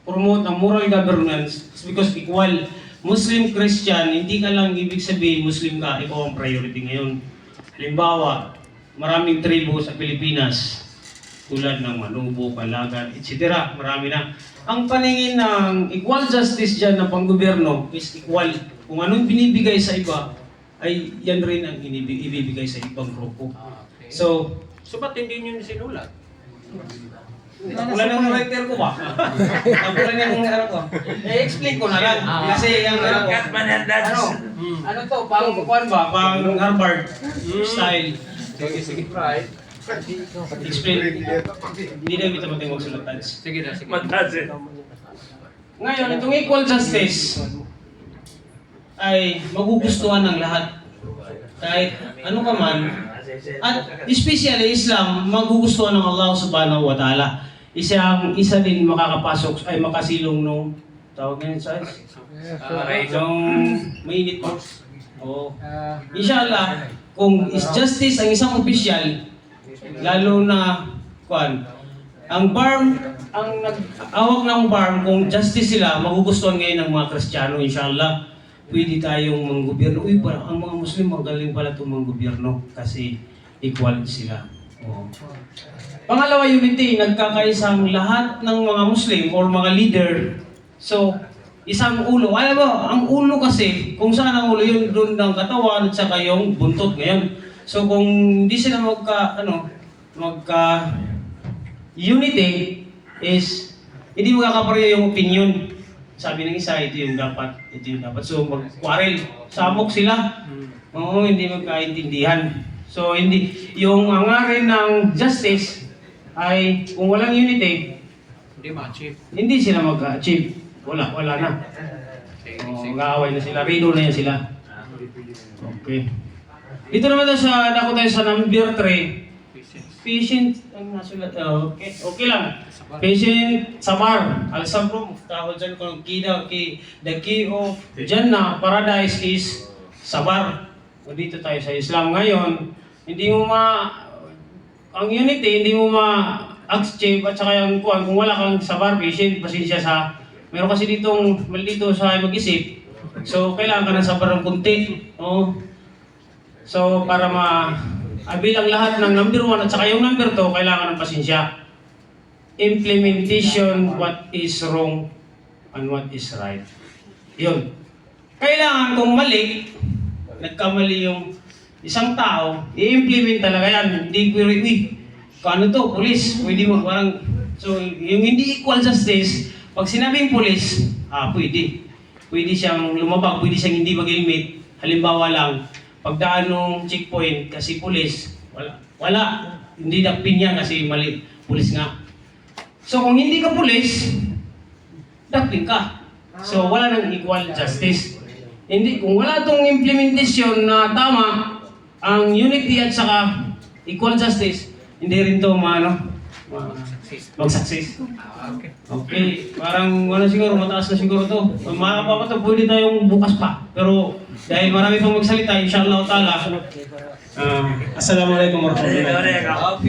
promote ng moral governance because equal. Muslim, Christian, hindi ka lang ibig sabihin Muslim ka, ikaw ang priority ngayon. Halimbawa, maraming tribo sa Pilipinas, tulad ng Manubo, Palagan, etc. Marami na. Ang paningin ng equal justice dyan ng panggobyerno is equal. Kung anong binibigay sa iba, ay yan rin ang ibibigay sa ibang grupo. Okay. So ba't hindi nyo sinulat? wala nang writer ko ba? Wala nang ano ko. I-explain ko na lang. Kasi yung ano to, pang kuan ba? Pang Harvard style. Sige. Right. Explain. Hindi na kita mating magsulatan. Sige na, sige. Ngayon, itong equal justice ay magugustuhan ng lahat. Kahit ano ka man. At especially Islam, magugustuhan ng Allah subhanahu wa ta'ala. Isa din makakapasok ay makasilong nung tawag ngayon sa yung mainit pa. Oh. Inshallah, kung is justice ang isang opisyal, lalo na kuan, ang nag-awak ng BARM, kung justice sila, magugustuhan ngayon ng mga Kristiyano, inshallah, pwede tayong manggobyerno. Uy, ang mga Muslim, magaling pala itong manggobyerno kasi equal sila. Oh. Pangalawa, unity, nagkakaisang lahat ng mga Muslim or mga leader. So, isang ulo. Alam mo, ang ulo kasi, kung saan ang ulo, yun doon ng katawan at saka yung buntot ngayon. So, kung hindi sila unity is, hindi magkakapareho yung opinion. Sabi ng isa, ito yung dapat. So, mag-quarrel. Samok sila. Oo, hindi magkaintindihan. So, yung hangarin ng justice ay kung walang unity, hindi sila mag-achieve. Wala na. Mag-aaway na sila. Rido na yan sila. Okay. Dito naman tayo sa number 3. Patient, ang nasulat, okay lang. Patient Samar, al-sabro, tawag dyan kung the key of Jannah, paradise is Sabar. O dito tayo sa Islam ngayon, ang unity, hindi mo ma-achieve at saka yung kung wala kang sabar, patient, pasensya sa, meron kasi malito sa mag-isip. So, kailangan ka ng sabar ng kunti. Oh. So, para abilang lahat ng number 1 at saka yung number 2, kailangan ng pasensya. Implementation, what is wrong and what is right. Yun. Kailangan kung mali, nagkamali yung isang tao, i-implement talaga yan. Hindi kung ano to, police, pwede mo parang, so yung hindi equal justice, pag sinabing police, pwede. Pwede siyang lumabag, pwede siyang hindi mag-helmet. Halimbawa lang, pagdaan ng checkpoint kasi police, wala. Hindi dakpin niya kasi mali, police nga. So kung hindi ka police, dakpin ka. So wala nang equal justice. Hindi, kung wala tong implementation na tama, ang unity at saka equal justice, hindi rin to mag-success. Okay. Parang siguro, mataas na siguro to. Mga kapapatid, pwede tayong bukas pa. Pero dahil marami pang magsalita, inshallah ta'ala. Assalamualaikum warahmatullahi wabarakatuh.